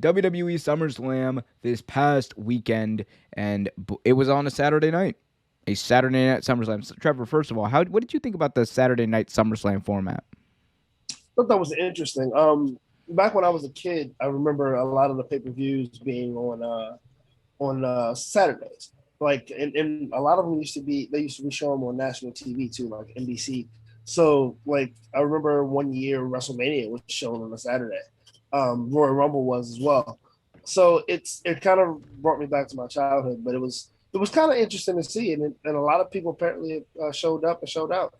WWE SummerSlam this past weekend, and it was on a Saturday night. A Saturday night SummerSlam. So, Trevor, first of all, what did you think about the Saturday night SummerSlam format? I thought that was interesting. Back when I was a kid, I remember a lot of the pay-per-views being on Saturdays. Like, and a lot of them used to be showing on national TV too, like NBC. So, like, I remember one year WrestleMania was shown on a Saturday. Royal Rumble was as well. So it kind of brought me back to my childhood, but it was kind of interesting to see, and a lot of people apparently showed up and showed out.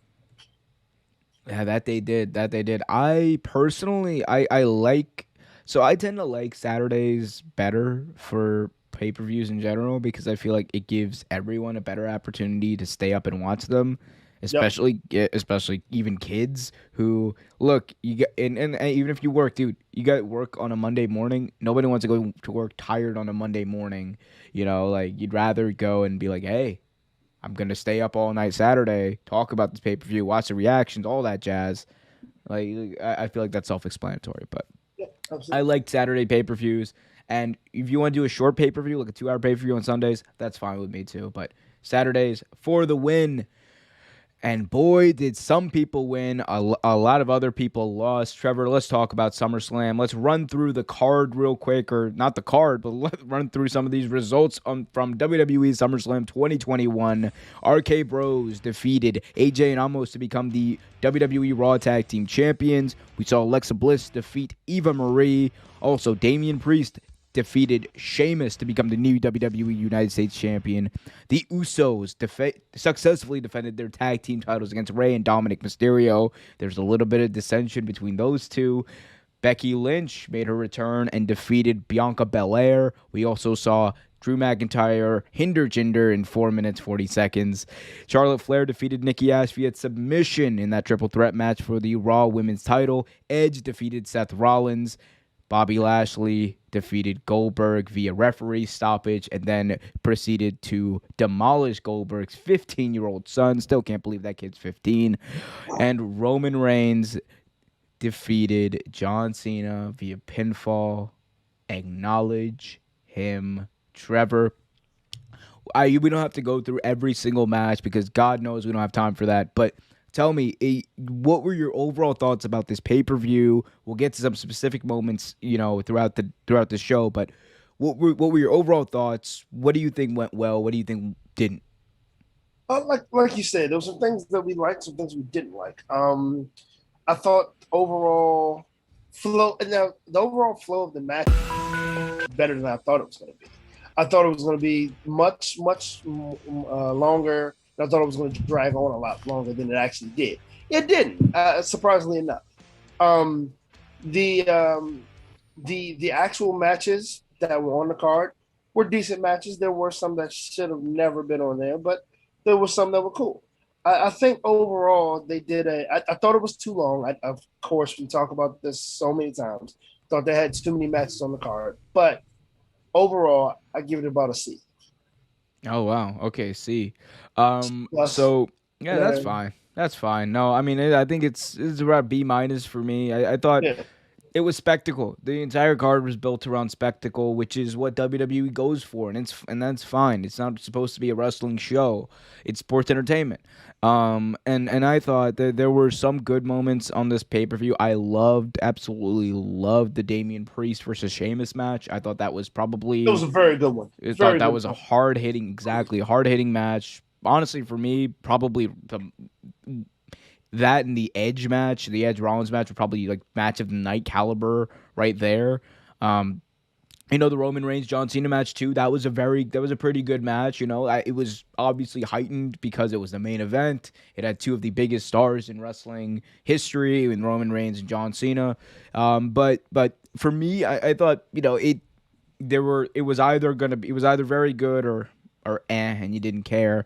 Yeah, that they did. That they did. I personally, I like. So I tend to like Saturdays better for pay-per-views in general because I feel like it gives everyone a better opportunity to stay up and watch them, Yep. especially even kids who look. You get and even if you work, dude, you got work on a Monday morning. Nobody wants to go to work tired on a Monday morning. Like you'd rather go and be like, hey, I'm gonna stay up all night Saturday, talk about this pay per view, watch the reactions, all that jazz. Like I feel like that's self explanatory, but Yep. I Absolutely. like Saturday pay per views. And if you want to do a short pay per view, like a 2 hour pay per view on Sundays, that's fine with me too. But Saturdays for the win. And boy, did some people win. A lot of other people lost. Trevor, let's talk about SummerSlam. Let's run through the card real quick, or not the card, but let's run through some of these results from WWE SummerSlam 2021. RK Bros defeated AJ and Amos to become the WWE Raw Tag Team Champions. We saw Alexa Bliss defeat Eva Marie. Also, Damian Priest defeated Sheamus to become the new WWE United States Champion. The Usos successfully defended their tag team titles against Rey and Dominic Mysterio. There's a little bit of dissension between those two. Becky Lynch made her return and defeated Bianca Belair. We also saw Drew McIntyre hinder Jinder in 4 minutes 40 seconds. Charlotte Flair defeated Nikki Ash via submission in that triple threat match for the Raw Women's title. Edge defeated Seth Rollins. Bobby Lashley defeated Goldberg via referee stoppage and then proceeded to demolish Goldberg's 15-year-old son. Still can't believe that kid's 15. And Roman Reigns defeated John Cena via pinfall. Acknowledge him, Trevor. We don't have to go through every single match because God knows we don't have time for that. But tell me, what were your overall thoughts about this pay per view? We'll get to some specific moments, throughout the show. But what were your overall thoughts? What do you think went well? What do you think didn't? Like you said, there were some things that we liked, some things we didn't like. I thought overall flow. Now the overall flow of the match better than I thought it was going to be. I thought it was going to be much longer. I thought it was going to drag on a lot longer than it actually did. It didn't, surprisingly enough. Um, the actual matches that were on the card were decent matches. There were some that should have never been on there, but there were some that were cool. I think overall they did I thought it was too long. Of course, we talk about this so many times. Thought they had too many matches on the card, but overall, I give it about a C. Oh wow. Okay. See. Plus, So yeah, that's uh, fine. That's fine. No, I mean, I think it's about B minus for me. I thought yeah, it was spectacle. The entire card was built around spectacle, which is what WWE goes for, and that's fine. It's not supposed to be a wrestling show; it's sports entertainment. And I thought that there were some good moments on this pay per view. Absolutely loved the Damian Priest versus Sheamus match. I thought that was it was probably, a very good one. I thought Very that good was a one. hard hitting match. Honestly, for me, probably that and the Edge Rollins match were probably like match of the night caliber right there. Um, the Roman Reigns John Cena match too. That was a pretty good match. It was obviously heightened because it was the main event. It had two of the biggest stars in wrestling history in Roman Reigns and John Cena. But for me, I thought it was either very good and you didn't care.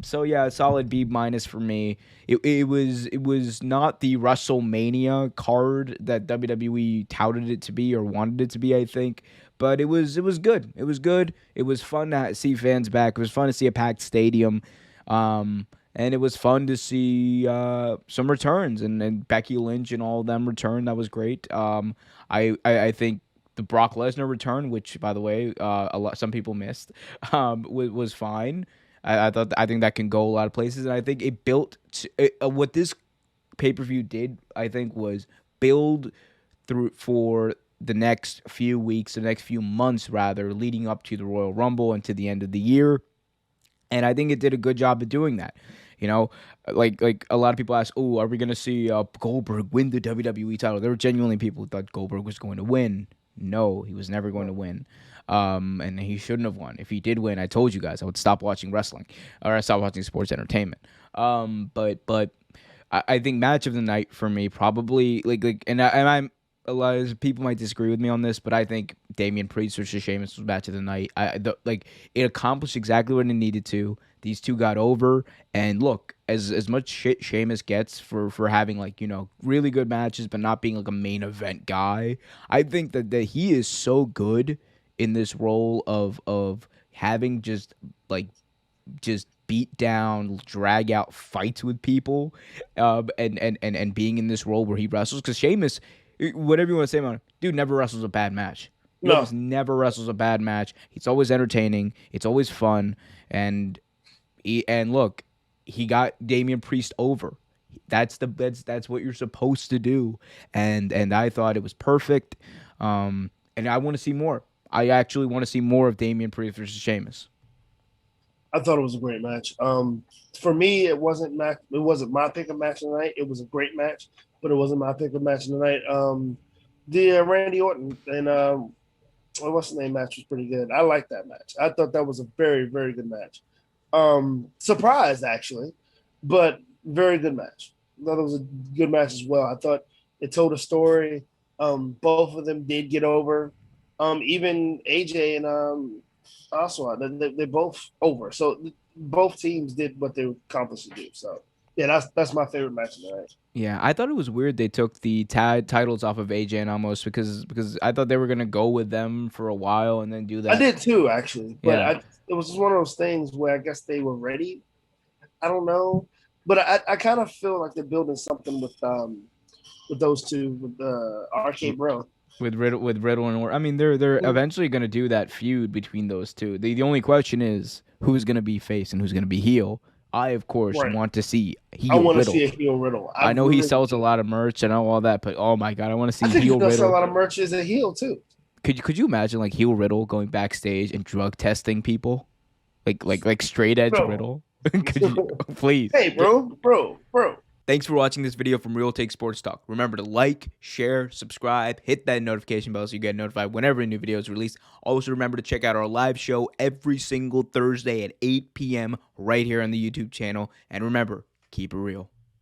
So yeah, a solid B minus for me. It was not the WrestleMania card that WWE touted it to be or wanted it to be, I think. But it was good. It was good. It was fun to see fans back. It was fun to see a packed stadium. And it was fun to see some returns and Becky Lynch and all of them return. That was great. I think The Brock Lesnar return, which by the way, some people missed, was fine. I think that can go a lot of places, and I think it built what this pay per view did. I think was build through for the next few weeks, the next few months rather, leading up to the Royal Rumble and to the end of the year. And I think it did a good job of doing that. You know, like a lot of people ask, "Oh, are we gonna see Goldberg win the WWE title?" There were genuinely people who thought Goldberg was going to win. No, he was never going to win, and he shouldn't have won. If he did win, I told you guys I would stop watching wrestling or I stop watching sports entertainment. But I think match of the night for me probably and I'm a lot of people might disagree with me on this, but I think Damian Priest versus Sheamus was match of the night. It accomplished exactly what it needed to. These two got over, and look, as much shit Sheamus gets for having really good matches, but not being like a main event guy, I think that he is so good in this role of having just beat down, drag out fights with people, and being in this role where he wrestles. Because Sheamus, whatever you want to say about him, dude never wrestles a bad match. He almost never wrestles a bad match. It's always entertaining. It's always fun. And look, he got Damian Priest over. That's what you're supposed to do. And I thought it was perfect. And I want to see more. I actually want to see more of Damian Priest versus Sheamus. I thought it was a great match. For me, it wasn't my pick of match of the night. It was a great match, but it wasn't my pick of match of the night. The Randy Orton and what's the name match was pretty good. I liked that match. I thought that was a very, very good match. Surprised actually, but very good match. I thought it was a good match as well. I thought it told a story. Both of them did get over. Even AJ and Oswald, they're both over. So both teams did what they were accomplished to do. So yeah, that's my favorite match of the night. Yeah, I thought it was weird they took the titles off of AJ and almost because I thought they were gonna go with them for a while and then do that. I did too, actually, but Yeah. it was just one of those things where I guess they were ready. I don't know, but I kind of feel like they're building something with those two with Arcade Bro. With Riddle and I mean they're eventually gonna do that feud between those two. The only question is who's gonna be face and who's gonna be heel. I of course Right. want to see heel I want to Riddle. see a heel Riddle. I know he sells a lot of merch and all that, but oh my god, I want to see I think heel he's gonna sell a Riddle. lot of merch as a heel too. Could you imagine like heel Riddle going backstage and drug testing people, like straight edge Bro. Riddle? Could you please? Hey, bro. Thanks for watching this video from Real Take Sports Talk. Remember to like, share, subscribe, hit that notification bell so you get notified whenever a new video is released. Also, remember to check out our live show every single Thursday at 8 p.m. right here on the YouTube channel. And remember, keep it real.